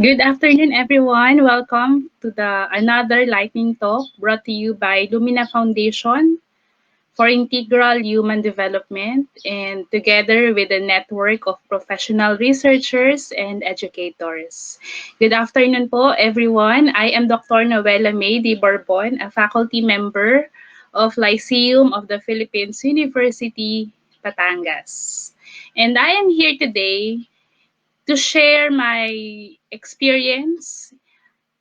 Good afternoon, everyone. Welcome to the another lightning talk brought to you by Lumina Foundation for Integral Human Development and together with a network of professional researchers and educators. Good afternoon po, everyone. I am Dr. Noela May de Bourbon, a faculty member of Lyceum of the Philippines University, Batangas. And I am here today to share my experience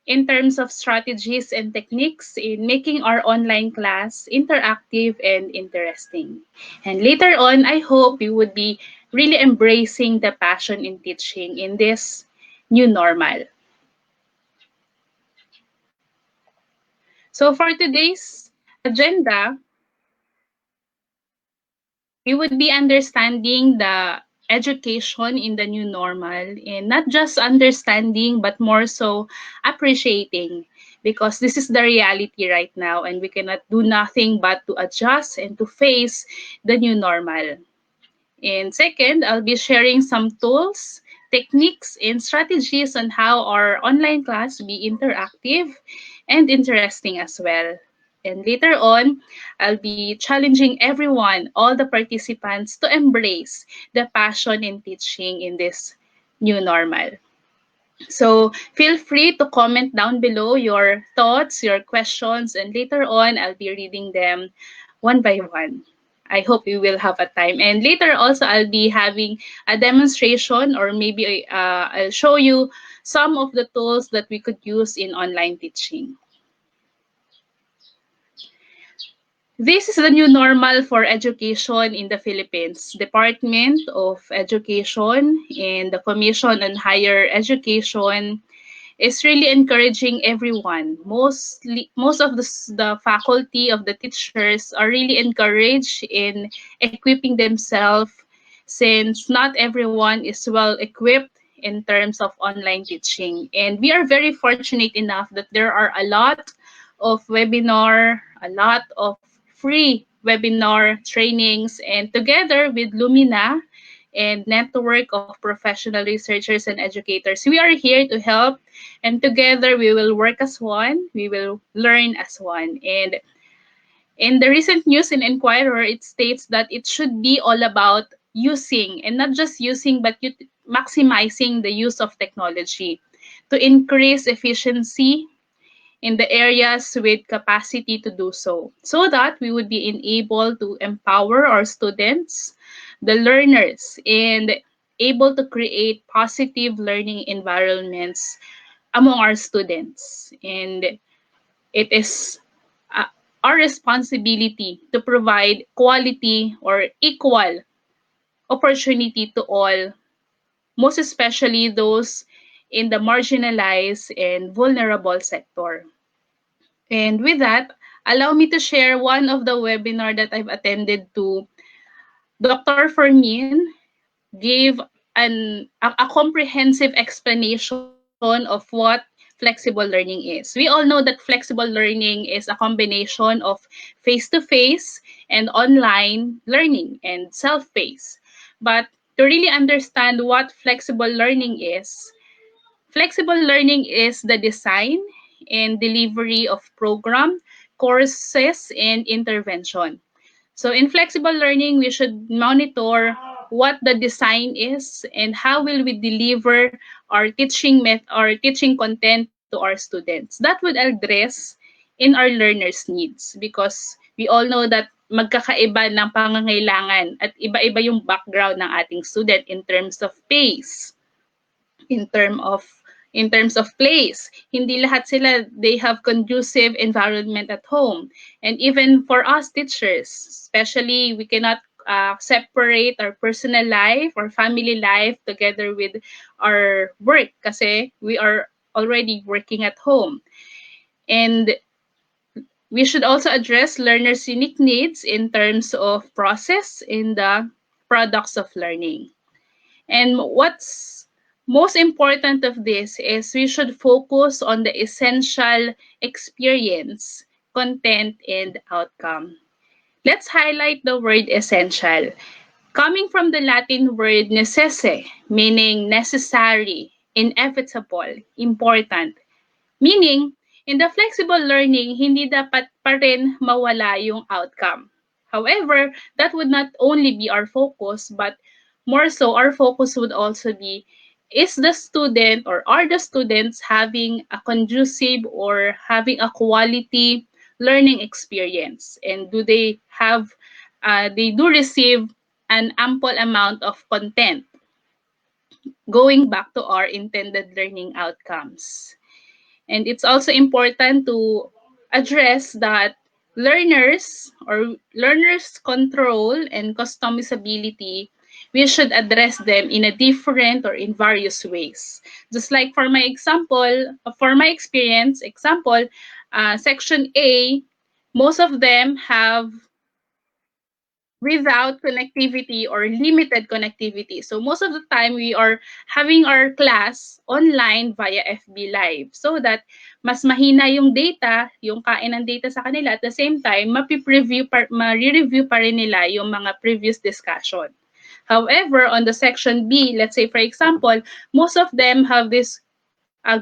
in terms of strategies and techniques in making our online class interactive and interesting. And later on, I hope you would be really embracing the passion in teaching in this new normal. So for today's agenda, we would be understanding the education in the new normal and not just understanding but more so appreciating because this is the reality right now and we cannot do nothing but to adjust and to face the new normal. And second, I'll be sharing some tools, techniques, and strategies on how our online class be interactive and interesting as well. And later on, I'll be challenging everyone, all the participants, to embrace the passion in teaching in this new normal. So feel free to comment down below your thoughts, your questions, and later on, I'll be reading them one by one. I hope you will have a time. And later also, I'll be having a demonstration or maybe I'll show you some of the tools that we could use in online teaching. This is the new normal for education in the Philippines. Department of Education and the Commission on Higher Education is really encouraging everyone. Most of the faculty of the teachers are really encouraged in equipping themselves since not everyone is well equipped in terms of online teaching. And we are very fortunate enough that there are a lot of webinar, a lot of free webinar trainings, and together with Lumina and network of professional researchers and educators, we are here to help, and together we will work as one, we will learn as one. And in the recent news in Inquirer, it states that it should be all about using, and not just using, but maximizing the use of technology to increase efficiency in the areas with capacity to do so that we would be enabled to empower our students, the learners, and able to create positive learning environments among our students. And it is uh, our responsibility to provide quality or equal opportunity to all, most especially those in the marginalized and vulnerable sector. And with that, allow me to share one of the webinar that I've attended to. Dr. Fermin gave a comprehensive explanation of what flexible learning is. We all know that flexible learning is a combination of face-to-face and online learning and self-paced. But to really understand what flexible learning is, flexible learning is the design and delivery of program, courses, and intervention. So in flexible learning, we should monitor what the design is and how will we deliver our our teaching content to our students. That would address in our learners' needs because we all know that magkakaiba ng pangangailangan at iba-iba yung background ng ating student in terms of pace, in term of in terms of place. Hindi lahat sila, they have conducive environment at home. And even for us teachers, especially we cannot separate our personal life or family life together with our work kasi we are already working at home. And we should also address learners' unique needs in terms of process in the products of learning. And what's most important of this is we should focus on the essential experience, content, and outcome. Let's highlight the word essential. Coming from the Latin word necesse, meaning necessary, inevitable, important. Meaning, in the flexible learning, hindi dapat pa rin mawala yung outcome. However, that would not only be our focus, but more so, our focus would also be, is the student or are the students having a conducive or having a quality learning experience? And do they have, they do receive an ample amount of content going back to our intended learning outcomes? And it's also important to address that learners control and customizability, we should address them in a different or in various ways. Just like for my experience, example, section A, most of them have without connectivity or limited connectivity. So most of the time, we are having our class online via FB Live so that mas mahina yung data, yung kain ng data sa kanila. At the same time, ma-review pa rin nila yung mga previous discussion. However, on the section B, let's say for example, most of them have this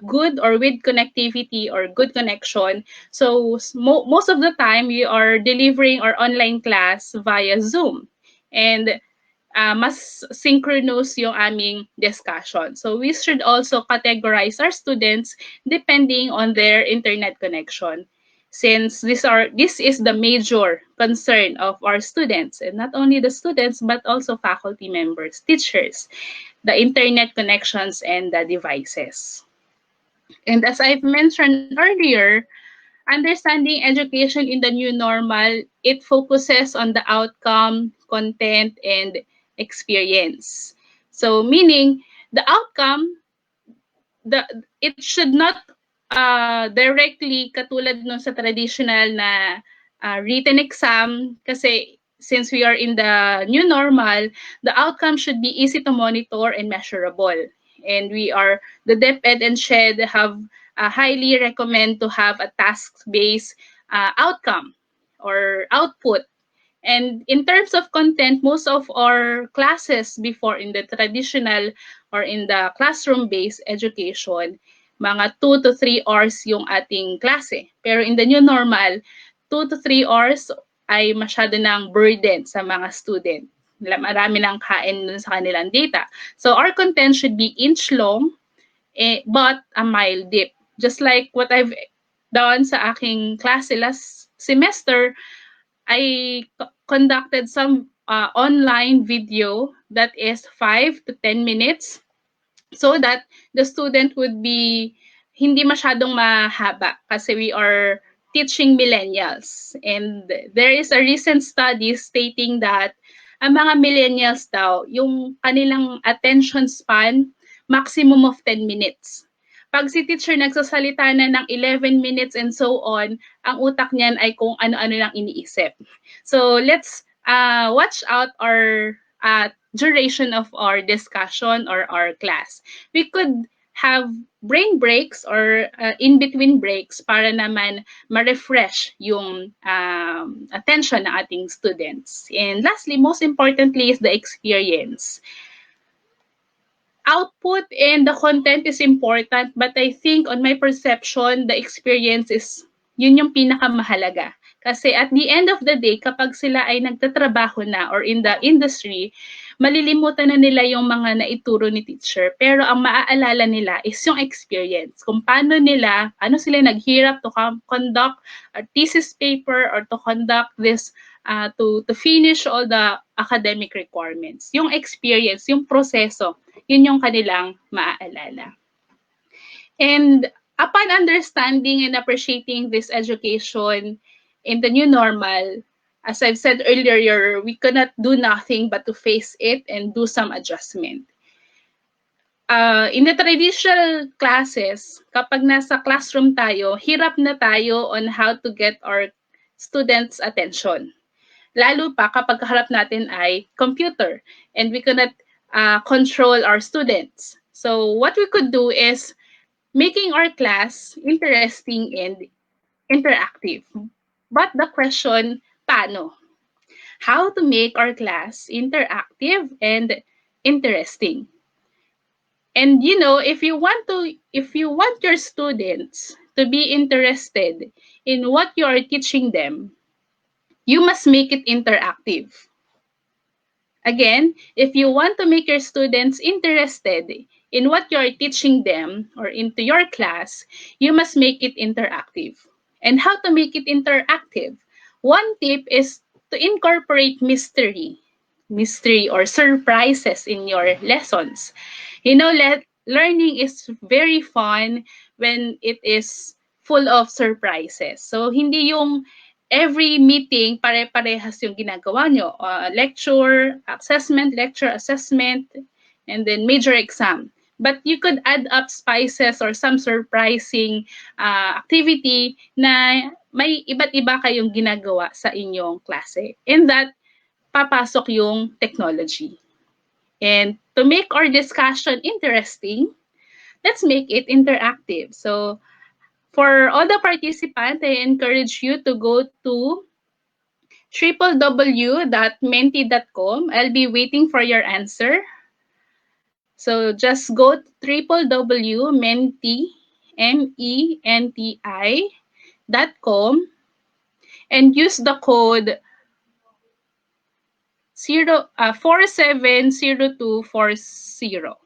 good or with connectivity or good connection. So most of the time, we are delivering our online class via Zoom. And mas synchronous yung aming discussion. So we should also categorize our students depending on their internet connection. Since this is the major concern of our students, and not only the students, but also faculty members, teachers, the internet connections and the devices. And as I've mentioned earlier, understanding education in the new normal, it focuses on the outcome, content, and experience. So meaning the outcome, the it should not directly katulad nun sa traditional na written exam, kasi since we are in the new normal, the outcome should be easy to monitor and measurable. And the DepEd and SHED have highly recommend to have a task-based outcome or output. And in terms of content, most of our classes before in the traditional or in the classroom-based education, mga 2 to 3 hours yung ating klase. Pero in the new normal, 2 to 3 hours ay masyado ng burden sa mga student. Marami ng kain dun sa kanilang data. So our content should be inch long, but a mile deep. Just like what I've done sa aking klase last semester, I conducted some online video that is 5 to 10 minutes so that the student would be hindi masyadong mahaba kasi we are teaching millennials. And there is a recent study stating that ang mga millennials daw, yung kanilang attention span, maximum of 10 minutes. Pag si teacher nagsasalita na ng 11 minutes and so on, ang utak niyan ay kung ano-ano lang iniisip. So let's watch out our duration of our discussion or our class. We could have brain breaks or in-between breaks para naman ma-refresh yung attention ng ating students. And lastly, most importantly, is the experience. Output and the content is important, but I think on my perception, the experience is yun yung pinakamahalaga. Kasi at the end of the day, kapag sila ay nagtatrabaho na or in the industry, malilimutan na nila yung mga naituro ni teacher. Pero ang maaalala nila is yung experience. Kung paano sila naghirap to conduct a thesis paper or to conduct this, to finish all the academic requirements. Yung experience, yung proseso, yun yung kanilang maaalala. And upon understanding and appreciating this education in the new normal, as I've said earlier, we cannot do nothing but to face it and do some adjustment. In the traditional classes, kapag nasa classroom tayo, hirap na tayo on how to get our students' attention. Lalo pa kapag kaharap natin ay computer and we cannot control our students. So what we could do is making our class interesting and interactive. But the question, paano? How to make our class interactive and interesting? And you know, if you want your students to be interested in what you are teaching them, you must make it interactive. Again, if you want to make your students interested in what you're teaching them or into your class, you must make it interactive. And how to make it interactive? One tip is to incorporate mystery or surprises in your lessons. You know, learning is very fun when it is full of surprises. So, hindi yung every meeting, pare-parehas yung ginagawa nyo. Lecture, assessment, and then major exam. But you could add up spices or some surprising activity na may iba't iba kayong ginagawa sa inyong klase. And that, papasok yung technology. And to make our discussion interesting, let's make it interactive. So, for all the participants, I encourage you to go to www.menti.com. I'll be waiting for your answer. So just go to www.menti.com and use the code 470240.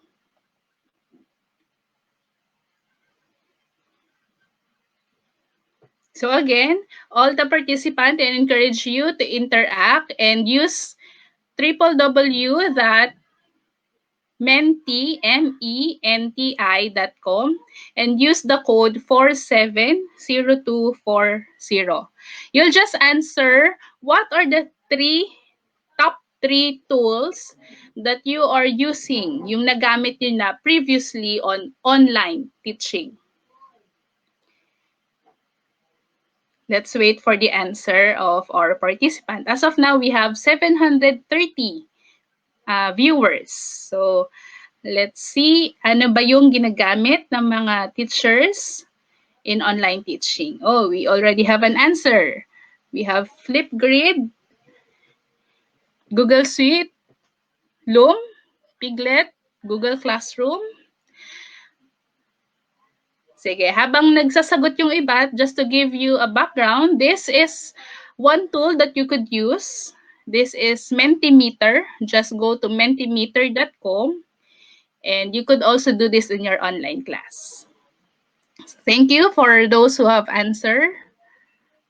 So again, all the participants, I encourage you to interact and use www.menti.com and use the code 470240. You'll just answer what are the top three tools that you are using, yung nagamit nyo na previously on online teaching. Let's wait for the answer of our participant. As of now, we have 730 viewers. So, let's see, ano ba yung ginagamit ng mga teachers in online teaching? Oh, we already have an answer. We have Flipgrid, Google Suite, Loom, Piglet, Google Classroom. Sige, habang nagsasagot yung iba, just to give you a background, this is one tool that you could use. This is Mentimeter. Just go to mentimeter.com and you could also do this in your online class. Thank you for those who have answered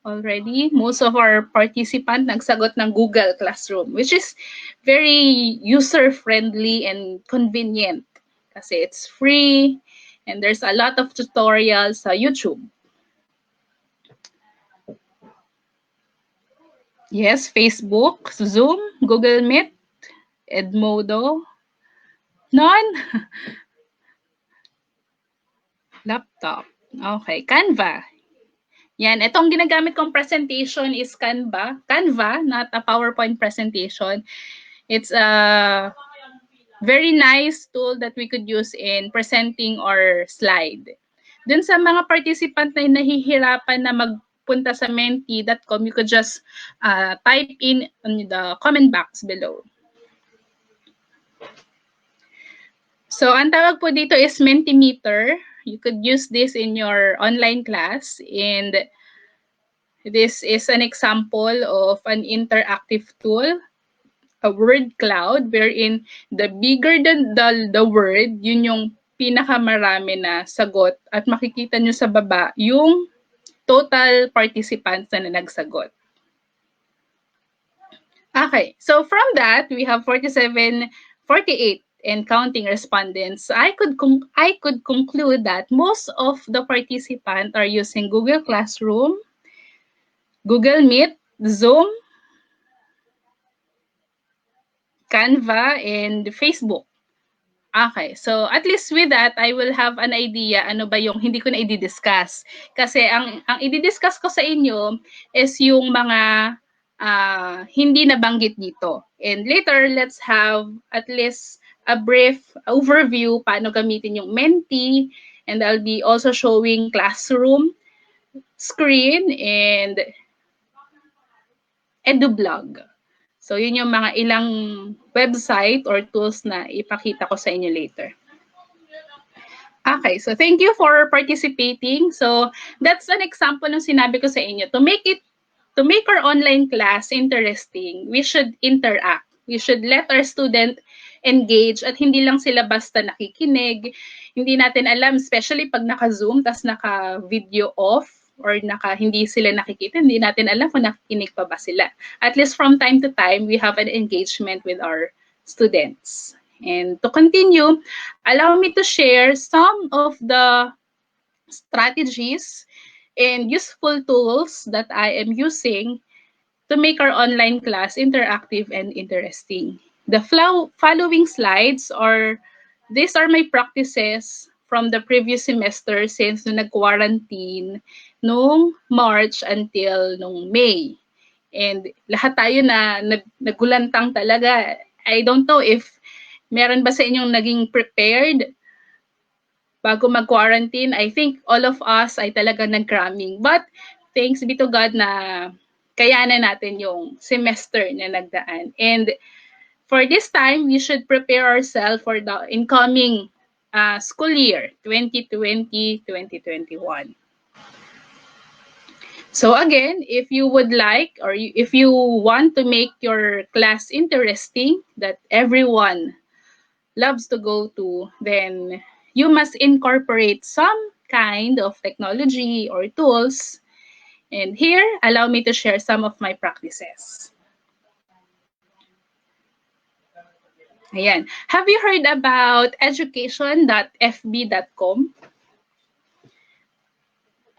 already. Most of our participants nagsagot ng Google Classroom, which is very user-friendly and convenient kasi it's free and there's a lot of tutorials sa YouTube. Yes, Facebook, Zoom, Google Meet, Edmodo. None? Laptop. Okay, Canva. Yan, itong ginagamit kong presentation is Canva, not a PowerPoint presentation. It's a very nice tool that we could use in presenting our slide. Dun sa mga participant na nahihirapan na magpunta sa menti.com, you could just type in the comment box below. So, ang tawag po dito is Mentimeter. You could use this in your online class, and this is an example of an interactive tool, a word cloud, wherein the bigger the word, yun yung pinakamarami na sagot, at makikita nyo sa baba yung total participants na nagsagot. Okay, so from that, we have 48 and counting respondents. I could conclude that most of the participants are using Google Classroom, Google Meet, Zoom, Canva, and Facebook. Okay, so at least with that, I will have an idea ano ba yung hindi ko na i-discuss. Kasi ang i-discuss ko sa inyo is yung mga hindi nabanggit dito. And later, let's have at least a brief overview paano gamitin yung Menti. And I'll be also showing classroom, screen, and EduBlog. So, yun yung mga ilang website or tools na ipakita ko sa inyo later. Okay, so thank you for participating. So that's an example ng sinabi ko sa inyo. To make our online class interesting, we should interact. We should let our student engage at hindi lang sila basta nakikinig. Hindi natin alam, especially pag naka-Zoom tas naka-video off or hindi sila nakikita, hindi natin alam kung nakikinig pa ba sila. At least from time to time, we have an engagement with our students. And to continue, allow me to share some of the strategies and useful tools that I am using to make our online class interactive and interesting. The following slides these are my practices from the previous semester since nung nag-quarantine nung March until nung May. And lahat tayo na nagulantang talaga. I don't know if meron ba sa inyong naging prepared bago mag-quarantine. I think all of us ay talaga nag-cramming. But thanks be to God na kayanan natin yung semester na nagdaan. And for this time, we should prepare ourselves for the incoming school year, 2020-2021. So again, if you would like or if you want to make your class interesting that everyone loves to go to, then you must incorporate some kind of technology or tools. And here, allow me to share some of my practices. Ayan. Have you heard about education.fb.com?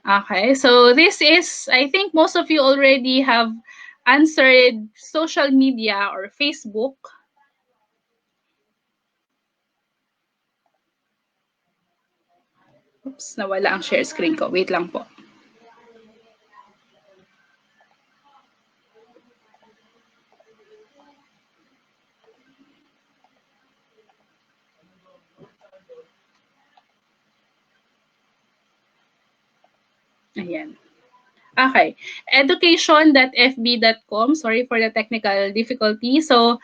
Okay, so this is, I think most of you already have answered social media or Facebook. Oops, nawala ang share screen ko. Wait lang po. Ayan. Okay. Education.fb.com. Sorry for the technical difficulty. So,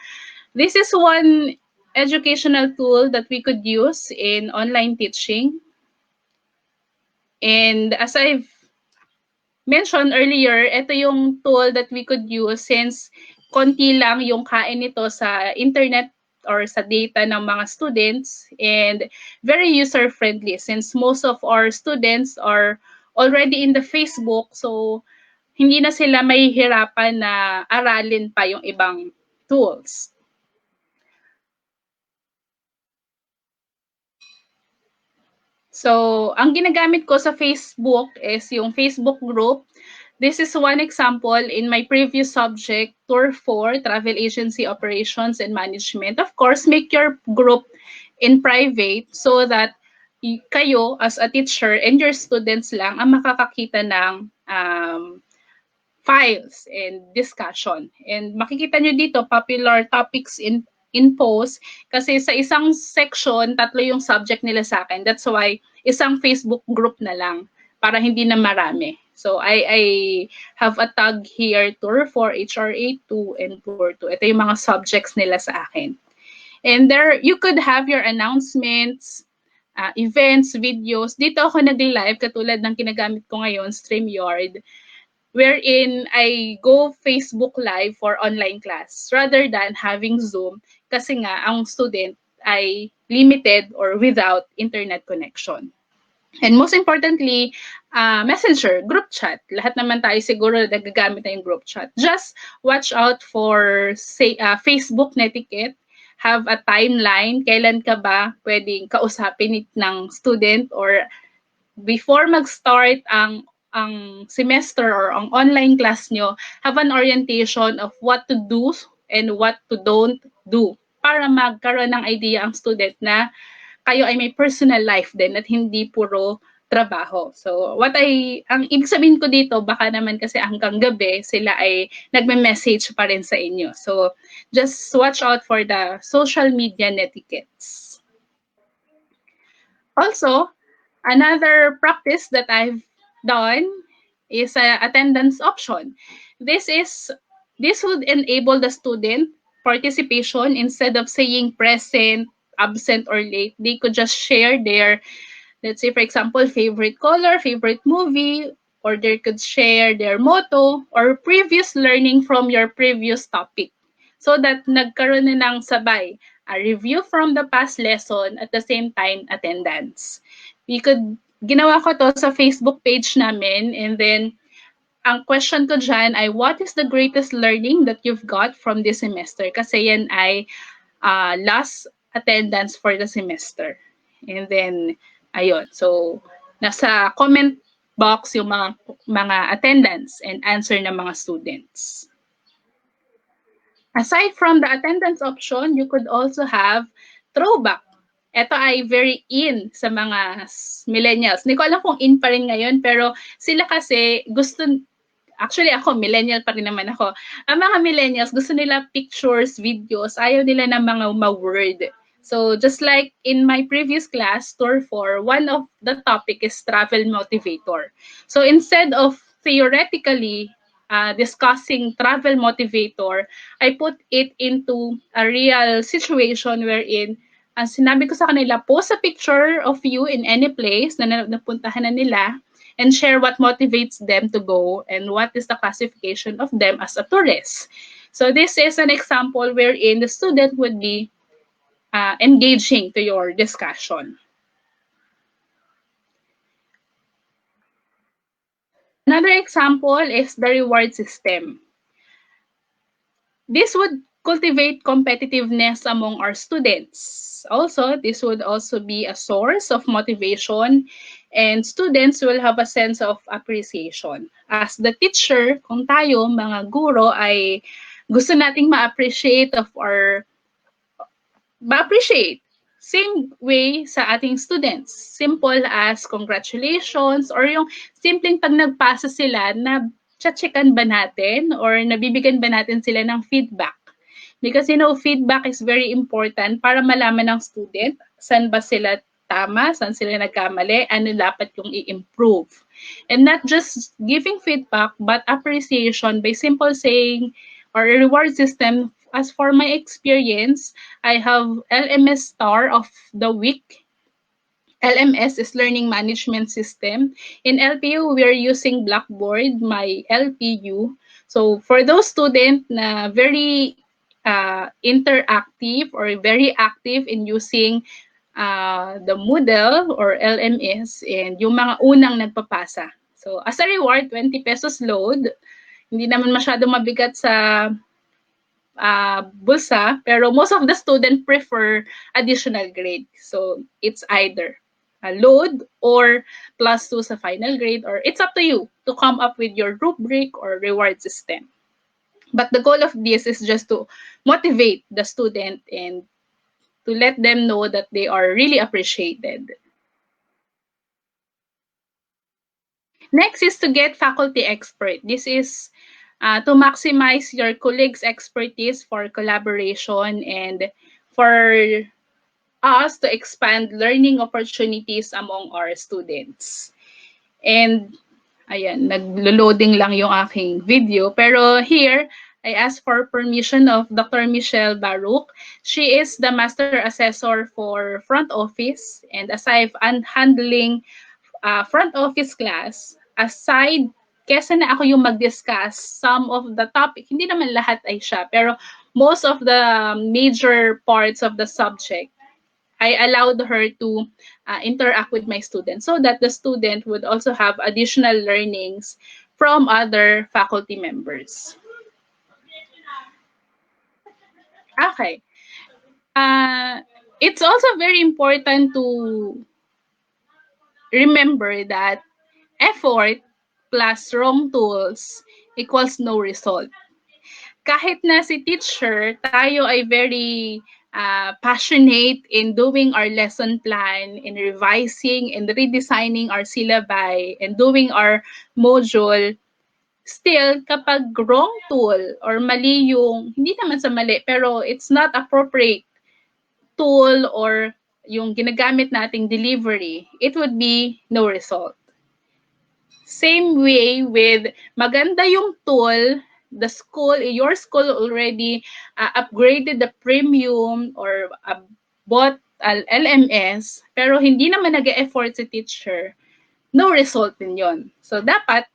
this is one educational tool that we could use in online teaching. And as I've mentioned earlier, ito yung tool that we could use since konti lang yung kain nito sa internet or sa data ng mga students and very user-friendly since most of our students are already in the Facebook. So, hindi na sila mahihirapan na aralin pa yung ibang tools. So, ang ginagamit ko sa Facebook is yung Facebook group. This is one example in my previous subject, Tour 4, Travel Agency Operations and Management. Of course, make your group in private so that kayo as a teacher and your students lang ang makakakita ng files and discussion. And makikita nyo dito, popular topics in post. Kasi sa isang section, 3 yung subject nila sa akin. That's why, isang Facebook group na lang para hindi na marami. So, I have a tag here, Tour 4, HRA 2, and Tour 2. Ito yung mga subjects nila sa akin. And there, you could have your announcements, events, videos. Dito ako nag-live, katulad ng kinagamit ko ngayon, StreamYard, wherein I go Facebook Live for online class rather than having Zoom kasi nga ang student ay limited or without internet connection. And most importantly, Messenger, group chat. Lahat naman tayo siguro nagagamit na yung group chat. Just watch out for Facebook netiquette. Have a timeline. Kailan ka ba pwedeng kausapin ng student or before mag-start ang semester or ang online class nyo, have an orientation of what to do and what to don't do para magkaroon ng idea ang student na kayo ay may personal life din at hindi puro trabaho. So, ang ibig sabihin ko dito, baka naman kasi hanggang gabi, sila ay nagme-message pa rin sa inyo. So, just watch out for the social media netiquettes. Also, another practice that I've done is an attendance option. This would enable the student participation instead of saying present, absent, or late. They could just share their Let's say, for example, favorite color, favorite movie, or they could share their motto or previous learning from your previous topic. So that nagkaroon na ng sabay, a review from the past lesson at the same time attendance. Ginawa ko to sa Facebook page namin, and then ang question ko dyan ay, what is the greatest learning that you've got from this semester? Kasi yan ay last attendance for the semester. And then, ayun. So, nasa comment box yung mga attendance and answer ng mga students. Aside from the attendance option, you could also have throwback. Ito ay very in sa mga millennials. Hindi ko alam kung in pa rin ngayon, pero sila kasi gusto, actually ako, millennial pa rin naman ako. Ang mga millennials, gusto nila pictures, videos, ayaw nila ng mga ma-word. So just like in my previous class, Tour 4, one of the topic is travel motivator. So instead of theoretically discussing travel motivator, I put it into a real situation wherein ang sinabi ko sa kanila, post a picture of you in any place na napuntahan na nila and share what motivates them to go and what is the classification of them as a tourist. So this is an example wherein the student would be engaging to your discussion. Another example is the reward system. This would cultivate competitiveness among our students. Also, this would also be a source of motivation, and students will have a sense of appreciation. As the teacher, kung tayo, mga guro, ay gusto nating ma-appreciate same way sa ating students. Simple as congratulations or yung simpleng pag nagpasa sila na checkan ba natin or nabibigyan ba natin sila ng feedback. Because feedback is very important para malaman ng student saan ba sila tama, saan sila nagkamali, ano dapat yung i-improve. And not just giving feedback, but appreciation by simple saying or a reward system. As for my experience, I have LMS Star of the Week. LMS is Learning Management System. In LPU, we are using Blackboard, my LPU. So for those students na very interactive or very active in using the Moodle or LMS and yung mga unang nagpapasa. So as a reward, 20 pesos load. Hindi naman masyado mabigat sa bulsa, pero most of the students prefer additional grade. So it's either a load or +2 sa final grade, or it's up to you to come up with your rubric or reward system. But the goal of this is just to motivate the student and to let them know that they are really appreciated. Next is to get faculty expert. This is to maximize your colleagues' expertise for collaboration and for us to expand learning opportunities among our students. And ayan, naglo-loading lang yung aking video. Pero here, I asked for permission of Dr. Michelle Baruch. She is the Master Assessor for Front Office. And aside handling front office class, aside, kesa na ako yung mag-discuss some of the topic, hindi naman lahat ay siya, pero most of the major parts of the subject, I allowed her to interact with my students so that the student would also have additional learnings from other faculty members. Okay. It's also very important to remember that effort plus wrong tools equals no result. Kahit na si teacher, tayo ay very passionate in doing our lesson plan, in revising and redesigning our syllabi, and doing our module, still, kapag wrong tool or mali yung, hindi naman sa mali, pero it's not appropriate tool or yung ginagamit nating delivery, it would be no result. Same way with maganda yung tool, the school, your school already upgraded the premium or bought LMS, pero hindi naman nag-e-effort si teacher, no result din yon. So, dapat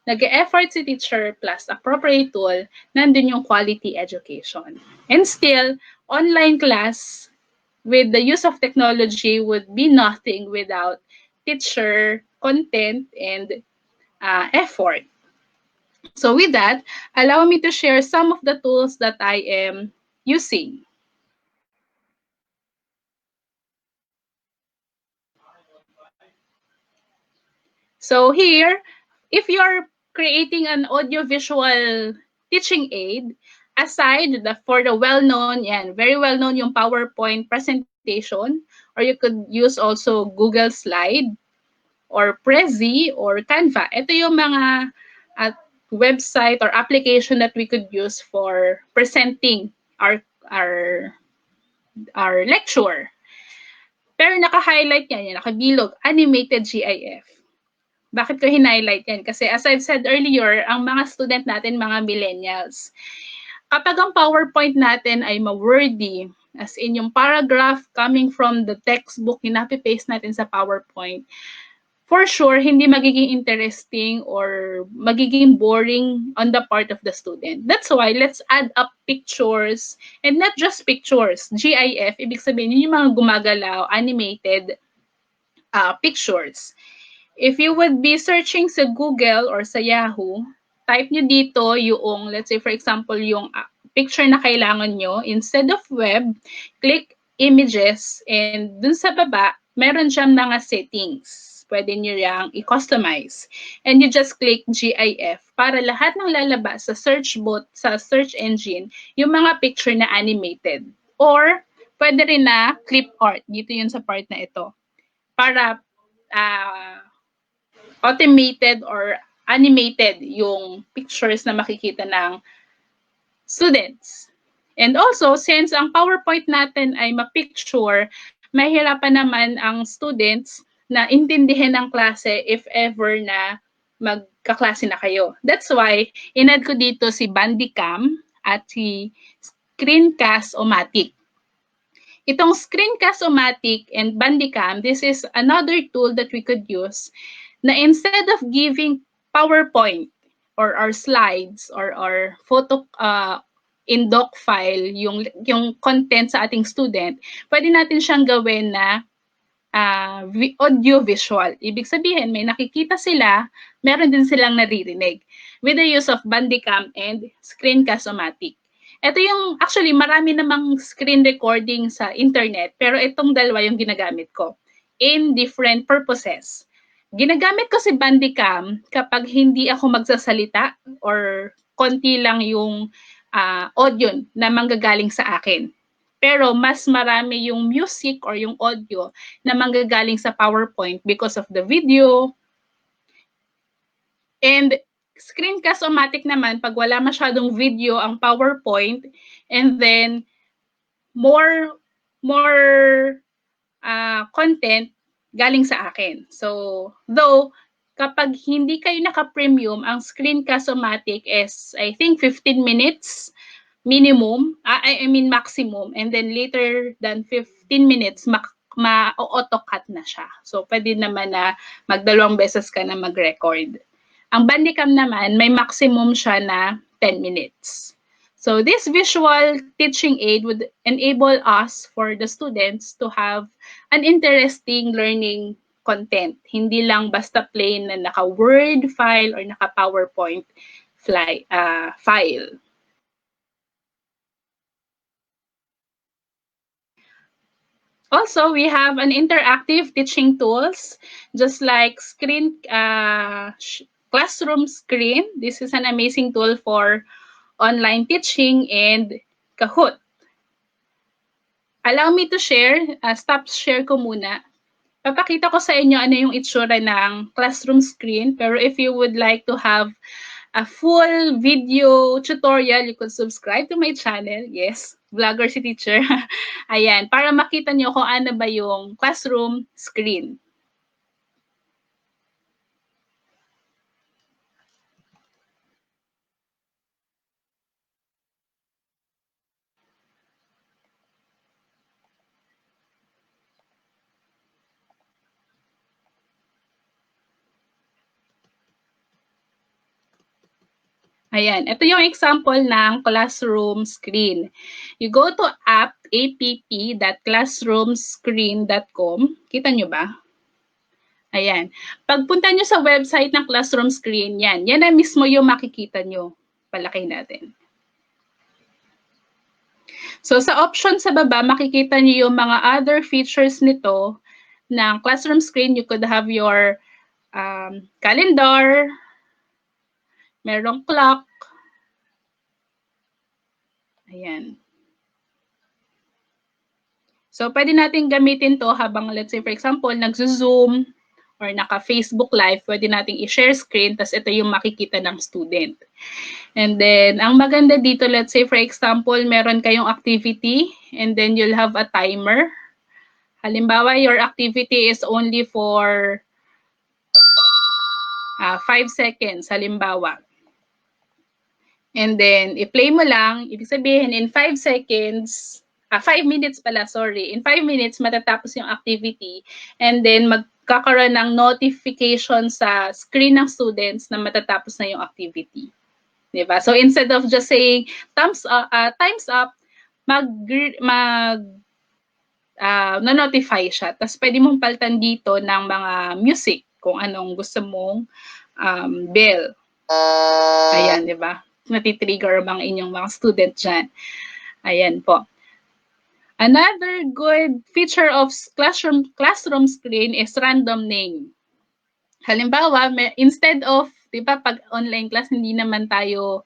nag-e-effort si teacher plus appropriate tool, nandun yung quality education. And still, online class with the use of technology would be nothing without teacher content and effort. So with that, allow me to share some of the tools that I am using. So here, if you're creating an audiovisual teaching aid, aside for the well-known, yan, very well-known yung PowerPoint presentation, or you could use also Google Slide, or Prezi, or Canva. Ito yung mga uh, website or application that we could use for presenting our our our lecture. Pero naka-highlight yan, nakabilog, animated GIF. Bakit ko hinighlight yan? Kasi as I've said earlier, ang mga student natin, mga millennials, kapag ang PowerPoint natin ay ma-wordy, as in yung paragraph coming from the textbook, hinapi-paste natin sa PowerPoint, for sure, hindi magiging interesting or magiging boring on the part of the student. That's why, let's add up pictures, and not just pictures, GIF, ibig sabihin, yun yung mga gumagalaw, animated pictures. If you would be searching sa Google or sa Yahoo, type nyo dito yung, let's say for example, yung picture na kailangan nyo. Instead of web, click images, and dun sa baba, meron siyang mga settings. Pwede nyo yang i-customize. And you just click GIF para lahat ng lalabas sa search bot, sa search engine, yung mga picture na animated. Or, pwede rin na clip art. Dito yun sa part na ito. Para automated or animated yung pictures na makikita ng students. And also, since ang PowerPoint natin ay ma-picture, mahirapan naman ang students na intindihin ng klase if ever na magkaklase na kayo. That's why, inad ko dito si Bandicam at si Screencast-O-Matic. Itong Screencast-O-Matic and Bandicam, this is another tool that we could use na instead of giving PowerPoint or our slides or our photo in doc file, yung content sa ating student, pwede natin siyang gawin na audio-visual. Ibig sabihin, may nakikita sila, meron din silang naririnig with the use of Bandicam and Screencast-O-Matic. Ito yung, actually, marami namang screen recording sa internet, pero itong dalawa yung ginagamit ko in different purposes. Ginagamit ko si Bandicam kapag hindi ako magsasalita or konti lang yung audio na manggagaling sa akin. Pero mas marami yung music or yung audio na manggagaling sa PowerPoint because of the video. And Screencast-O-Matic naman, pag wala masyadong video ang PowerPoint, and then more content galing sa akin. So, though, kapag hindi kayo naka-premium, ang Screencast-O-Matic is, I think, 15 minutes minimum, I mean maximum, and then later than 15 minutes, ma-auto-cut na siya. So, pwede naman na magdalawang beses ka na mag-record. Ang Bandicam naman, may maximum siya na 10 minutes. So this visual teaching aid would enable us for the students to have an interesting learning content. Hindi lang basta plain na naka-Word file or naka-PowerPoint file. Also, we have an interactive teaching tools, just like classroom screen. This is an amazing tool for online teaching and Kahoot. Allow me to share, stop share ko muna. Papakita ko sa inyo ano yung itsura ng classroom screen. Pero if you would like to have a full video tutorial, you could subscribe to my channel. Yes, vlogger si teacher. Ayan, para makita nyo kung ano ba yung classroom screen. Ayan, ito yung example ng classroom screen. You go to app.classroomscreen.com. Kita nyo ba? Ayan. Pagpunta nyo sa website ng classroom screen, yan na mismo yung makikita nyo. Palaki natin. So sa option sa baba, makikita nyo yung mga other features nito ng classroom screen. You could have your calendar, merong clock. Ayan. So, pwede natin gamitin to habang, let's say, for example, nagzo-Zoom or naka-Facebook Live, pwede natin i-share screen, tas ito yung makikita ng student. And then, ang maganda dito, let's say, for example, meron kayong activity, and then you'll have a timer. Halimbawa, your activity is only for 5 seconds, halimbawa. And then, i-play mo lang, ibig sabihin, in 5 seconds, 5 minutes pala, sorry. In 5 minutes, matatapos yung activity. And then, magkakaroon ng notification sa screen ng students na matatapos na yung activity. Diba? So, instead of just saying, time's up, na-notify siya. Tapos, pwede mong paltan dito ng mga music kung anong gusto mong bell. Ayan, diba? Natitrigger ang inyong mga student dyan. Ayan po. Another good feature of classroom screen is random name. Halimbawa, instead of, di ba, pag online class, hindi naman tayo,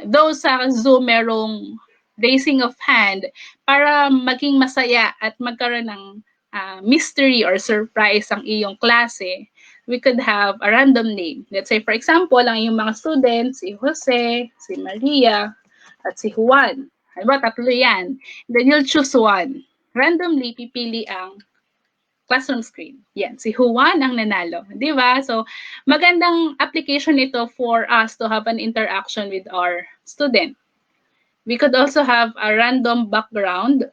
though sa Zoom merong raising of hand, para maging masaya at magkaroon ng mystery or surprise ang iyong klase, we could have a random name. Let's say, for example, ang iyong mga students, si Jose, si Maria, at si Juan. Halimbawa, tatlo yan. Then you'll choose one. Randomly, pipili ang classroom screen. Yan, si Juan ang nanalo. Di ba? So, magandang application ito for us to have an interaction with our student. We could also have a random background.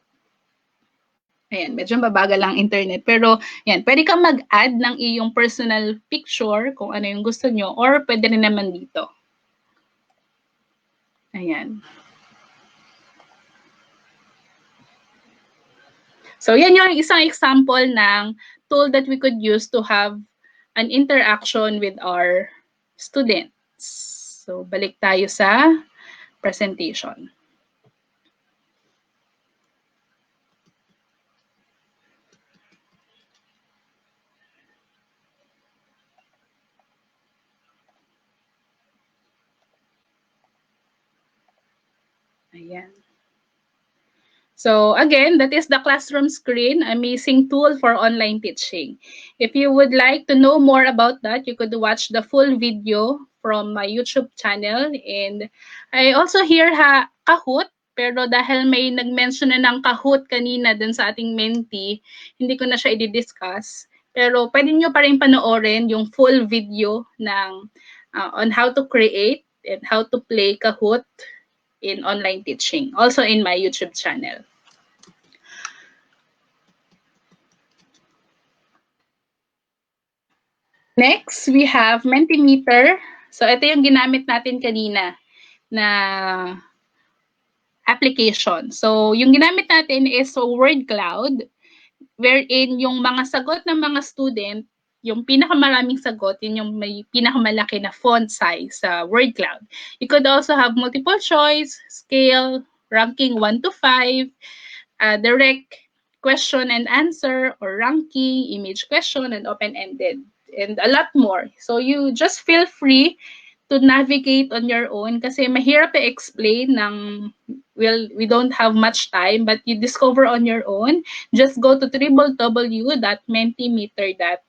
Ayan, medyo mabagal lang internet. Pero, yan, pwede kang mag-add ng iyong personal picture kung ano yung gusto nyo or pwede rin naman dito. Ayan. So, yan yung isang example ng tool that we could use to have an interaction with our students. So, balik tayo sa presentation. Ayan. So again, that is the classroom screen, amazing tool for online teaching. If you would like to know more about that, you could watch the full video from my YouTube channel. And I also hear Kahoot, pero dahil may nag-mention na ng Kahoot kanina dun sa ating mentee, hindi ko na siya i-discuss. Pero pwede nyo pa rin panoorin yung full video ng on how to create and how to play Kahoot in online teaching, also in my YouTube channel. Next, we have Mentimeter. So, ito yung ginamit natin kanina na application. So, yung ginamit natin is word cloud, wherein yung mga sagot ng mga student, yung pinakamaraming sagot, yun yung may pinakamalaki na font size sa word cloud. You could also have multiple choice, scale, ranking 1 to 5, direct question and answer, or ranking, image question, and open-ended, and a lot more. So you just feel free to navigate on your own kasi mahirap i-explain ng, well, we don't have much time, but you discover on your own. Just go to www.mentimeter.com.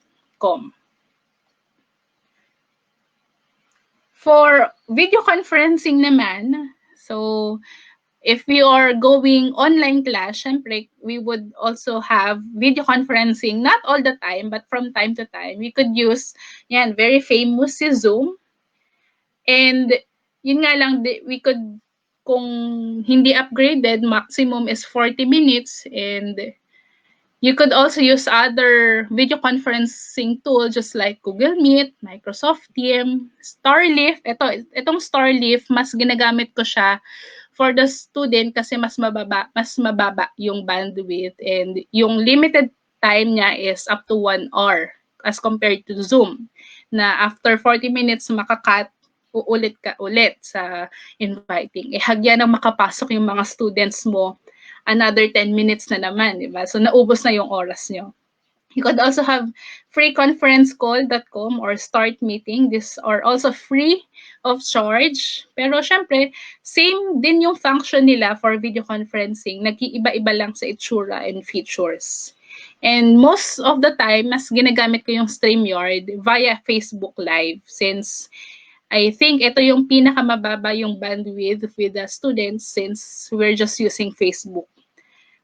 For video conferencing naman, so if we are going online class, syempre, we would also have video conferencing, not all the time, but from time to time. We could use, yan, very famous si Zoom. And yun nga lang, we could, kung hindi upgraded, maximum is 40 minutes. And You could also use other video conferencing tool just like Google Meet, Microsoft Teams, Starleaf. Itong Starleaf, mas ginagamit ko siya for the student kasi mas mababa yung bandwidth and yung limited time niya is up to 1 hour as compared to Zoom na after 40 minutes makakat uulit ka ulit sa inviting. Hagyan ang makapasok yung mga students mo another 10 minutes na naman, di ba? So, naubos na yung oras nyo. You could also have freeconferencecall.com or start meeting. These are also free of charge. Pero syempre, same din yung function nila for video conferencing. Nag-iiba-iba lang sa itsura and features. And most of the time, mas ginagamit ko yung StreamYard via Facebook Live since I think ito yung pinakamababa yung bandwidth with the students since we're just using Facebook.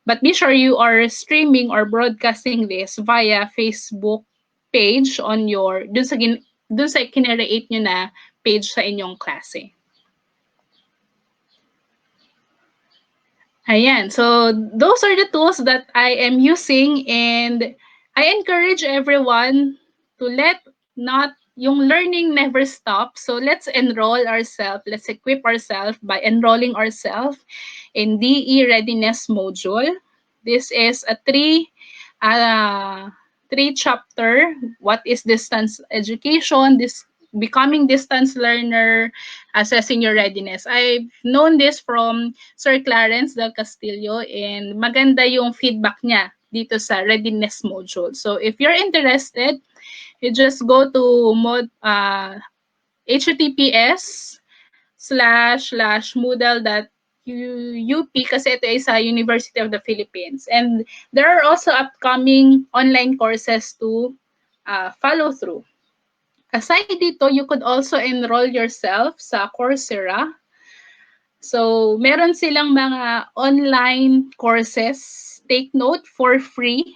But be sure you are streaming or broadcasting this via Facebook page on your dun sa kinreate nyo na page sa inyong klase. Ayan, so those are the tools that I am using and I encourage everyone to let not yung learning never stop. So let's enroll ourselves, let's equip ourselves by enrolling ourselves in DE readiness module. This is a three chapter. What is distance education? This becoming distance learner, assessing your readiness. I've known this from Sir Clarence Del Castillo and maganda yung feedback niya dito sa readiness module. So if you're interested, you just go to https://moodle.up kasi ito ay sa University of the Philippines. And there are also upcoming online courses to follow through. Aside dito, you could also enroll yourself sa Coursera. So, meron silang mga online courses. Take note, for free.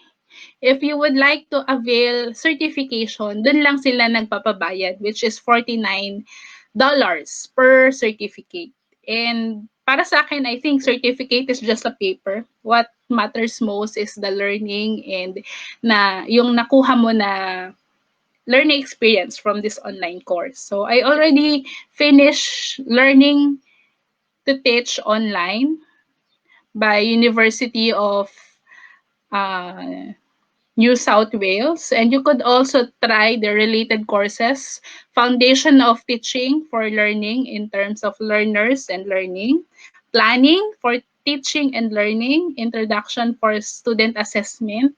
If you would like to avail certification, dun lang sila nagpapabayad, which is $49 per certificate. And para sa akin, I think certificate is just a paper. What matters most is the learning and na yung nakuha mo na learning experience from this online course. So I already finished learning to teach online by University of New South Wales. And you could also try the related courses, Foundation of Teaching for Learning in terms of learners and learning, Planning for Teaching and Learning, Introduction for Student Assessment,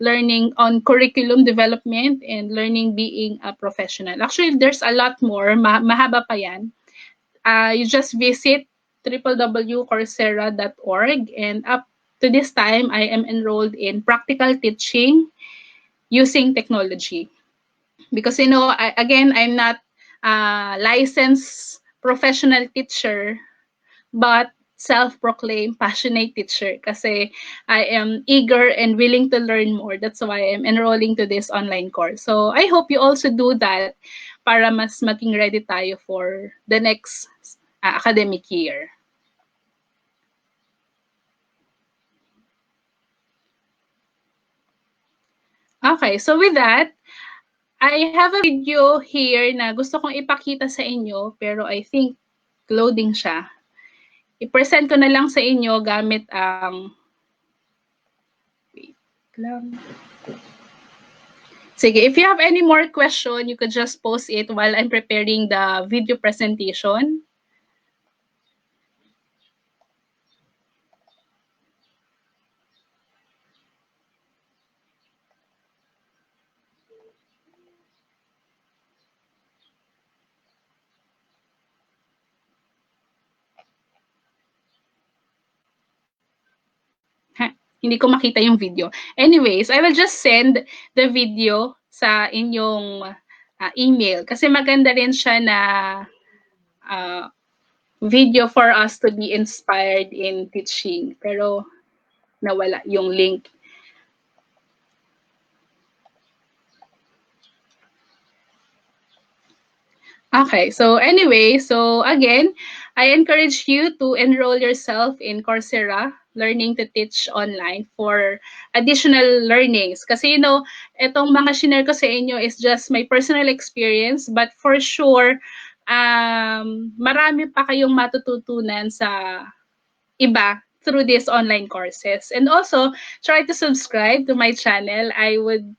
Learning on Curriculum Development, and Learning Being a Professional. Actually, there's a lot more. Mahaba pa yan. You just visit www.coursera.org and up to this time, I am enrolled in practical teaching using technology. Because, I'm not a licensed professional teacher, but self-proclaimed passionate teacher kasi I am eager and willing to learn more. That's why I'm enrolling to this online course. So I hope you also do that para mas maging ready tayo for the next academic year. Okay, so with that, I have a video here na gusto kong ipakita sa inyo pero I think loading siya. I-present ko na lang sa inyo gamit ang wait lang. Sige, if you have any more question, you could just post it while I'm preparing the video presentation. Hindi ko makita yung video. Anyways, I will just send the video sa inyong email kasi maganda rin siya na video for us to be inspired in teaching. Pero nawala yung link. Okay, so anyway, so again, I encourage you to enroll yourself in Coursera learning to teach online for additional learnings. Kasi, itong mga shinare ko sa inyo is just my personal experience, but for sure, marami pa kayong matututunan sa iba through these online courses. And also, try to subscribe to my channel.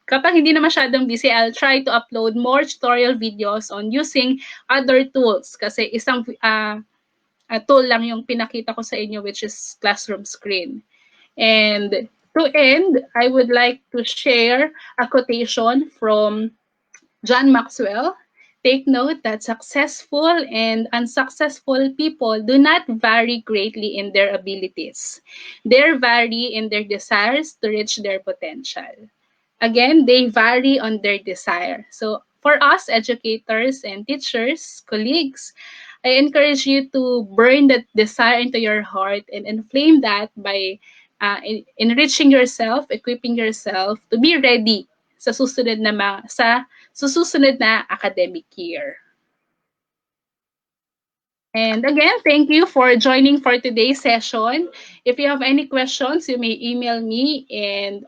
Kapag hindi na masyadong busy, I'll try to upload more tutorial videos on using other tools. Kasi isang tool lang yung pinakita ko sa inyo, which is classroom screen. And to end, I would like to share a quotation from John Maxwell. Take note that successful and unsuccessful people do not vary greatly in their abilities. They vary in their desires to reach their potential. Again, they vary on their desire. So for us educators and teachers, colleagues, I encourage you to burn that desire into your heart and inflame that by enriching yourself, equipping yourself to be ready sa susunod na academic year. And again, thank you for joining for today's session. If you have any questions, you may email me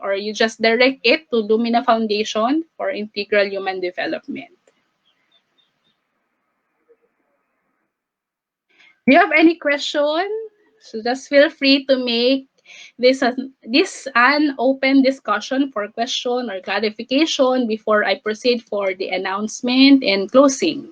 or you just direct it to Lumina Foundation for Integral Human Development. Do you have any question? So just feel free to make this an open discussion for question or clarification before I proceed for the announcement and closing.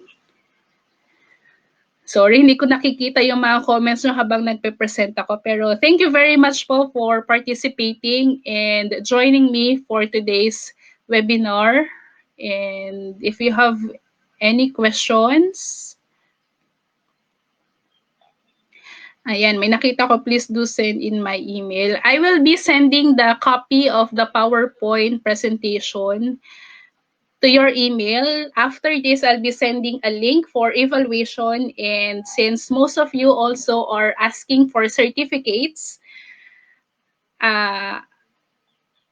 Sorry, hindi ko nakikita yung mga comments nyo habang nagpe-present ako. Pero thank you very much po for participating and joining me for today's webinar. And if you have any questions, ayan, may nakita ko, please do send in my email. I will be sending the copy of the PowerPoint presentation to your email. After this, I'll be sending a link for evaluation. And since most of you also are asking for certificates,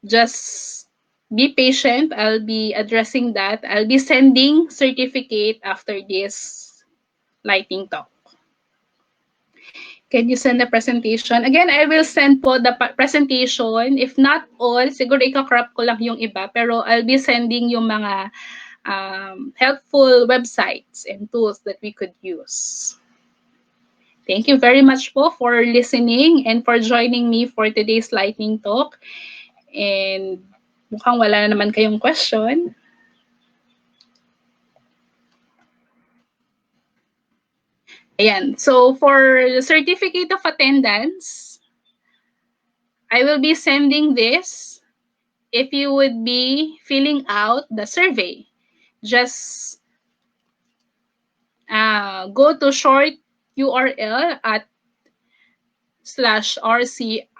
just be patient. I'll be addressing that. I'll be sending certificate after this lightning talk. Can you send the presentation? Again, I will send po the presentation. If not all, siguro ika-crop ko lang yung iba, pero I'll be sending yung mga helpful websites and tools that we could use. Thank you very much po for listening and for joining me for today's lightning talk. And mukhang wala na naman kayong question. Ayan. So for the certificate of attendance, I will be sending this if you would be filling out the survey. Just go to short URL at /RCIU9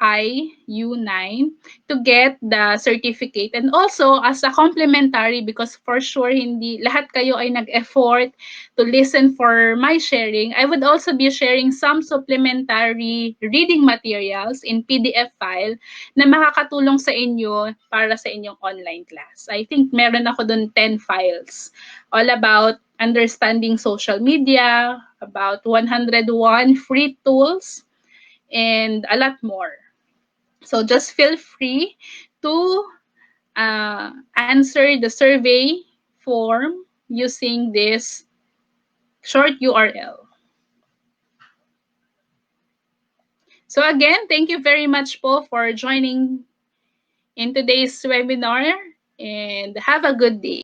to get the certificate. And also, as a complimentary, because for sure, hindi lahat kayo ay nag-effort to listen for my sharing, I would also be sharing some supplementary reading materials in PDF file na makakatulong sa inyo para sa inyong online class. I think meron ako dun 10 files all about understanding social media, about 101 free tools, and a lot more. So just feel free to answer the survey form using this short URL. So again, thank you very much po for joining in today's webinar and have a good day.